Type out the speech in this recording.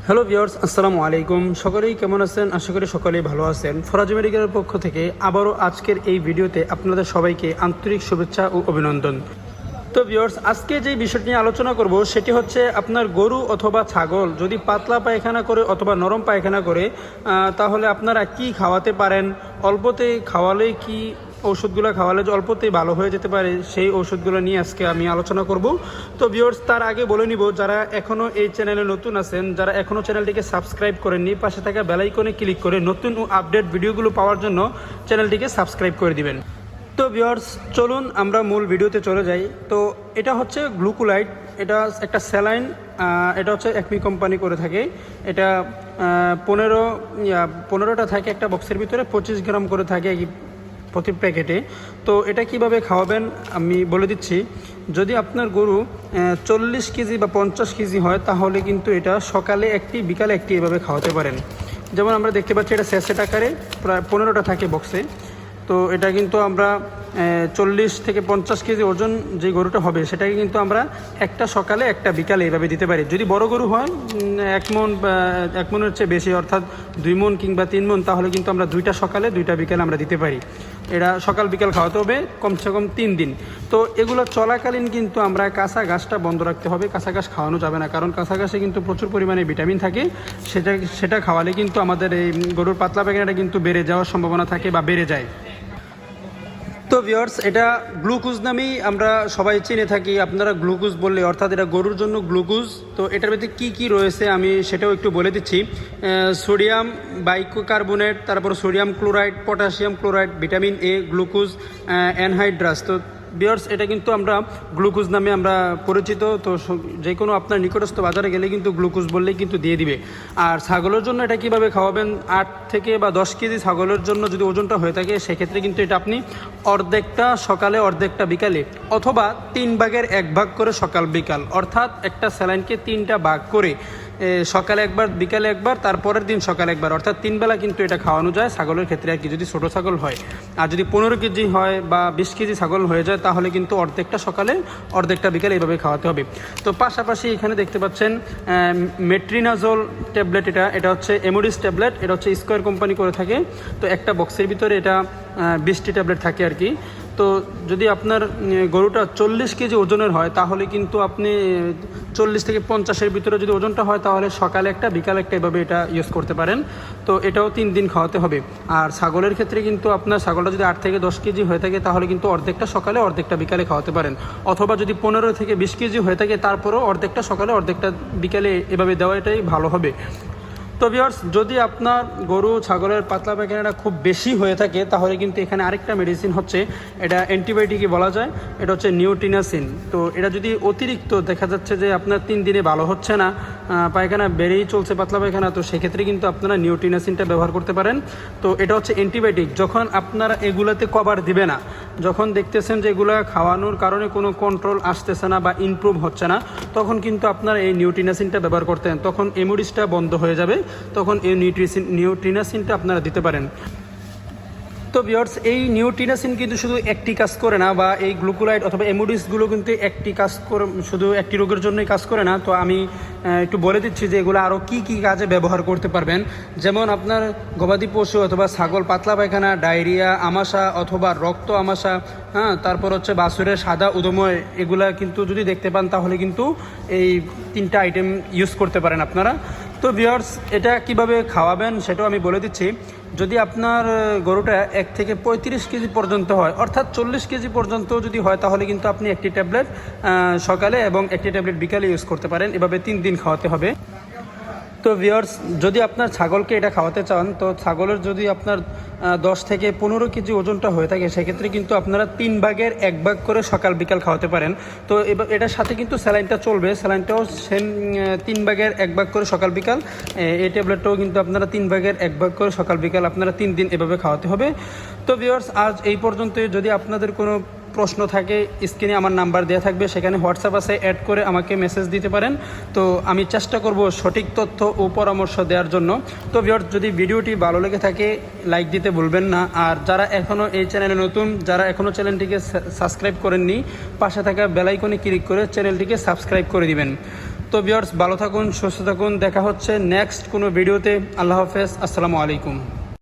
Hello viewers, আসসালামু আলাইকুম। সকলেই কেমন আছেন? আশা করি সকলেই ভালো আছেন। ফরাজি মেডিকেলের পক্ষ থেকে আবারও আজকের এই ভিডিওতে আপনাদের সবাইকে আন্তরিক শুভেচ্ছা ও অভিনন্দন। তো ভিউয়ার্স, আজকে যে বিষয়টি নিয়ে আলোচনা করব সেটি হচ্ছে আপনার গরু অথবা ছাগল যদি পাতলা পায়খানা করে অথবা নরম পায়খানা করে তাহলে আপনারা কি খাওয়াতে পারেন, অল্পতে খাওয়ালে কি ওষুধগুলো খাওয়ালে যে অল্পতেই ভালো হয়ে যেতে পারে, সেই ওষুধগুলো নিয়ে আজকে আমি আলোচনা করব। তো ভিউয়ার্স, তার আগে বলে নিব, যারা এখনও এই চ্যানেলে নতুন আছেন, যারা এখনও চ্যানেলটিকে সাবস্ক্রাইব করেননি, পাশে থাকা বেল আইকনে ক্লিক করে নতুন ও আপডেট ভিডিওগুলো পাওয়ার জন্য চ্যানেলটিকে সাবস্ক্রাইব করে দিবেন। তো ভিউয়ার্স, চলুন আমরা মূল ভিডিওতে চলে যাই। তো এটা হচ্ছে গ্লুকোলাইট, এটা একটা স্যালাইন, এটা হচ্ছে একমি কোম্পানি করে থাকে। এটা 15টা থাকে একটা বক্সের ভিতরে, 25 গ্রাম করে থাকে প্রতি প্যাকেটে। তো এটা কিভাবে খাওয়াবেন আমি বলে দিচ্ছি। যদি আপনার গরু 40 কেজি বা 50 কেজি হয় তাহলে কিন্তু এটা সকালে একটি বিকালে একটি এভাবে খাওয়াতে পারেন। যেমন আমরা দেখতে পাচ্ছি এটা স্যাশেট আকারে প্রায় 15টা থাকে বক্সে। তো এটা কিন্তু আমরা 40 থেকে 50 কেজি ওজন যে গরুটা হবে সেটাকে কিন্তু আমরা একটা সকালে একটা বিকালে এইভাবে দিতে পারি। যদি বড় গরু হয় 1 মণ বা 1 মণের চেয়ে বেশি, অর্থাৎ 2 মণ কিংবা 3 মণ, তাহলে কিন্তু আমরা 2টা সকালে 2টা বিকালে আমরা দিতে পারি। এটা সকাল বিকাল খাওয়াতে হবে কমসে কম 3 দিন। তো এগুলো চলাকালীন কিন্তু আমরা কাঁচা ঘাসটা বন্ধ রাখতে হবে। কাঁচা ঘাস খাওয়ানো যাবে না, কারণ কাঁচা ঘাসে কিন্তু প্রচুর পরিমাণে ভিটামিন থাকে। সেটা খাওয়ালে কিন্তু আমাদের এই গরুর পাতলা পায়খানাটা কিন্তু বেড়ে যাওয়ার সম্ভাবনা থাকে বা বেড়ে যায়। তো ভিউয়ার্স, এটা গ্লুকোজ নামেই আমরা সবাই চিনে থাকি। আপনারা গ্লুকোজ বললে, অর্থাৎ এটা গরুর জন্য গ্লুকোজ। তো এটার মধ্যে কী কী রয়েছে আমি সেটাও একটু বলে দিচ্ছি। সোডিয়াম বাইকার্বনেট, তারপর sodium chloride, potassium chloride, vitamin A, glucose, anhydrous. তো ভিউয়ার্স, এটা কিন্তু আমরা গ্লুকোজ নামে আমরা পরিচিত। তো যে কোনো আপনার নিকটস্থ বাজারে গেলে কিন্তু গ্লুকোজ বললেই কিন্তু দিয়ে দিবে। আর ছাগলের জন্য এটা কিভাবে খাওয়াবেন, 8 থেকে বা 10 কেজি ছাগলের জন্য যদি ওজনটা হয়ে থাকে সেক্ষেত্রে কিন্তু এটা আপনি অর্ধেকটা সকালে অর্ধেকটা বিকালে, অথবা 3 ভাগের 1 ভাগ করে সকাল বিকাল, অর্থাৎ একটা স্যালাইনকে 3টা ভাগ করে সকালে একবার বিকালে একবার তারপরের দিন সকালে একবার, অর্থাৎ 3 বেলা কিন্তু এটা খাওয়ানো যায় ছাগলের ক্ষেত্রে আর কি, যদি ছোটো ছাগল হয়। আর যদি 15 কেজি হয় বা 20 কেজি ছাগল হয়ে যায় তাহলে কিন্তু অর্ধেকটা সকালে অর্ধেকটা বিকালে এইভাবে খাওয়াতে হবে। তো পাশাপাশি এখানে দেখতে পাচ্ছেন মেট্রিনাজোল ট্যাবলেট, এটা হচ্ছে এমোডিস ট্যাবলেট, এটা হচ্ছে স্কোয়ার কোম্পানি করে থাকে। তো একটা বক্সের ভিতরে এটা 20টি ট্যাবলেট থাকে আর কি। তো যদি আপনার গরুটা 40 কেজি ওজনের হয় তাহলে কিন্তু আপনি 40 থেকে 50-এর ভিতরে যদি ওজনটা হয় তাহলে সকালে একটা বিকালে একটা এভাবে এটা ইউজ করতে পারেন। তো এটাও 3 দিন খাওয়াতে হবে। আর ছাগলের ক্ষেত্রে কিন্তু আপনার ছাগলটা যদি 8 থেকে 10 কেজি হয়ে থাকে তাহলে কিন্তু অর্ধেকটা সকালে অর্ধেকটা বিকালে খাওয়াতে পারেন, অথবা যদি 15 থেকে 20 কেজি হয়ে থাকে তারপরেও অর্ধেকটা সকালে অর্ধেকটা বিকালে এভাবে দেওয়া এটাই ভালো হবে। তো ভিউয়ার্স, যদি আপনার গরু ছাগলের পাতলা পায়খানাটা খুব বেশি হয়ে থাকে তাহলে কিন্তু এখানে আরেকটা মেডিসিন হচ্ছে, এটা অ্যান্টিবায়োটিকই বলা যায়, এটা হচ্ছে নিওটিনাসিন। তো এটা যদি অতিরিক্ত দেখা যাচ্ছে যে আপনার 3 দিনে ভালো হচ্ছে না, পায়খানা বেড়েই চলছে পাতলা পায়খানা, তো সেক্ষেত্রে কিন্তু আপনারা নিওটিনাসিনটা ব্যবহার করতে পারেন। তো এটা হচ্ছে অ্যান্টিবায়োটিক। যখন আপনারা এগুলাতে কভার দিবে না, যখন দেখতেছেন যে এগুলো খাওয়ানোর কারণে কোনো কন্ট্রোল আসতেছে না বা ইমপ্রুভ হচ্ছে না, তখন কিন্তু আপনারা এই নিওটিনাসিনটা ব্যবহার করতেন, তখন এমোডিসটা বন্ধ হয়ে যাবে, তখন এই নিওটিনাসিনটা আপনারা দিতে পারেন। তো ভিউয়ার্স, এই নিওটিনাসিন কিন্তু শুধু একটি কাজ করে না, বা এই গ্লুকোলাইট অথবা এমোডিসগুলো কিন্তু একটি কাজ করে, শুধু একটি রোগের জন্যই কাজ করে না। তো আমি একটু বলে দিচ্ছি যে এগুলো আরও কী কী কাজে ব্যবহার করতে পারবেন। যেমন আপনার গবাদি পশু অথবা ছাগল পাতলা পায়খানা, ডায়রিয়া, আমাশা অথবা রক্ত আমাশা, তারপর হচ্ছে বাছুরের সাদা উদময়, এগুলা কিন্তু যদি দেখতে পান তাহলে কিন্তু এই 3টা আইটেম ইউজ করতে পারেন আপনারা। তো ভিউয়ার্স, এটা কিভাবে খাওয়াবেন সেটাও আমি বলে দিচ্ছি। যদি আপনার গরুটা 1 থেকে 35 কেজি পর্যন্ত হয়, অর্থাৎ 40 কেজি পর্যন্ত যদি হয় তাহলে কিন্তু আপনি একটি ট্যাবলেট সকালে এবং একটি ট্যাবলেট বিকালে ইউজ করতে পারেন। এভাবে 3 দিন খাওয়াতে হবে। তো ভিউয়ার্স, যদি আপনার ছাগলকে এটা খাওয়াতে চান, তো ছাগলের যদি আপনার 10 থেকে 15 কেজি ওজনটা হয়ে থাকে সেক্ষেত্রে কিন্তু আপনারা 3 ভাগের 1 ভাগ করে সকাল বিকাল খাওয়াতে পারেন। তো এটার সাথে কিন্তু স্যালাইনটা চলবে, স্যালাইনটাও সেম 3 ভাগের 1 ভাগ করে সকাল বিকাল। এই ট্যাবলেটটাও কিন্তু আপনারা 3 ভাগের 1 ভাগ করে সকাল বিকাল আপনারা 3 দিন এভাবে খাওয়াতে হবে। তো ভিউয়ার্স, আজ এই পর্যন্তই। যদি আপনাদের কোনো প্রশ্ন থাকে স্ক্রিনে আমার নাম্বার দেওয়া থাকবে, সেখানে হোয়াটসঅ্যাপ আছে, অ্যাড করে আমাকে মেসেজ দিতে পারেন। তো আমি চেষ্টা করব সঠিক তথ্য ও পরামর্শ দেওয়ার জন্য। তো ভিউয়ার্স, যদি ভিডিওটি ভালো লেগে থাকে লাইক দিতে ভুলবেন না। আর যারা এখনও এই চ্যানেলে নতুন, যারা এখনও চ্যানেলটিকে সাবস্ক্রাইব করেননি, পাশে থাকা বেল আইকনে ক্লিক করে চ্যানেলটিকে সাবস্ক্রাইব করে দিবেন। তো ভিউয়ার্স, ভালো থাকুন, সুস্থ থাকুন, দেখা হচ্ছে নেক্সট কোনো ভিডিওতে। আল্লাহ হাফেজ, আসসালামু আলাইকুম।